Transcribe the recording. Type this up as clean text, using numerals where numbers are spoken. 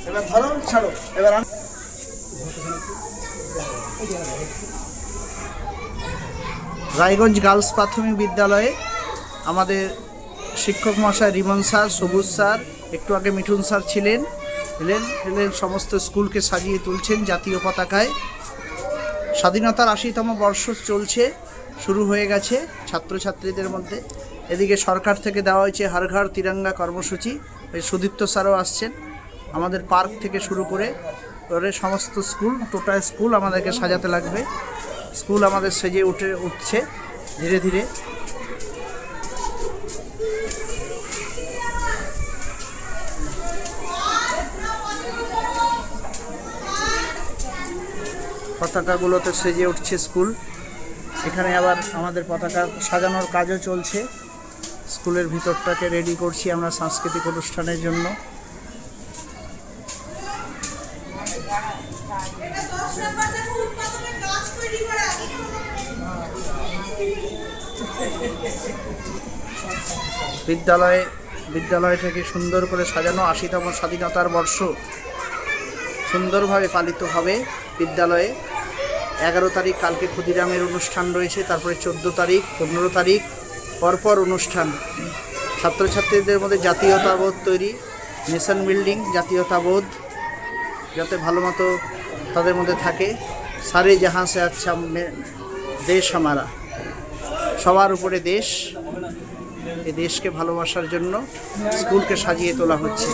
এবার ধরো ছাড়ো এবার রায়গঞ্জ গার্লস প্রাথমিক বিদ্যালয়ে আমাদের শিক্ষক মহাশয় রিমন স্যার, সবুজ স্যার, একটু আগে মিঠুন স্যার ছিলেন, এলেন সমস্ত স্কুলকে সাজিয়ে তুলছেন জাতীয় পতাকায়। স্বাধীনতার ৮০তম বর্ষ চলছে, শুরু হয়ে গেছে ছাত্রছাত্রীদের মধ্যে। এদিকে সরকার থেকে দেওয়া হয়েছে হর ঘর তিরঙ্গা কর্মসূচি। সুদীপ্ত স্যারও আসছেন। আমাদের পার্ক থেকে শুরু করে সমস্ত স্কুল, টোটাল স্কুল আমাদেরকে সাজাতে লাগবে। স্কুল আমাদের সেজে উঠছে ধীরে ধীরে। পতাকাগুলোতে সেজে উঠছে স্কুল। এখানে আবার আমাদের পতাকা সাজানোর কাজও চলছে। স্কুলের ভিতরটাকে রেডি করছি আমরা সাংস্কৃতিক অনুষ্ঠানের জন্য। বিদ্যালয়টাকে সুন্দর করে সাজানো। ৮০তম স্বাধীনতার বর্ষ সুন্দরভাবে পালিত হবে বিদ্যালয়ে। 11 তারিখ কালকে ক্ষুদিরামের অনুষ্ঠান রয়েছে, তারপরে 14 তারিখ, 15 তারিখ পরপর অনুষ্ঠান। ছাত্রছাত্রীদের মধ্যে জাতীয়তাবোধ তৈরি, নেশন বিল্ডিং, জাতীয়তাবোধ যাতে ভালো মতো তাদের মধ্যে থাকে। সারে জাহাঁ সে আচ্ছা দেশ আমারা, সবার উপরে দেশ। এই দেশকে ভালোবাসার জন্য স্কুলকে সাজিয়ে তোলা হচ্ছে।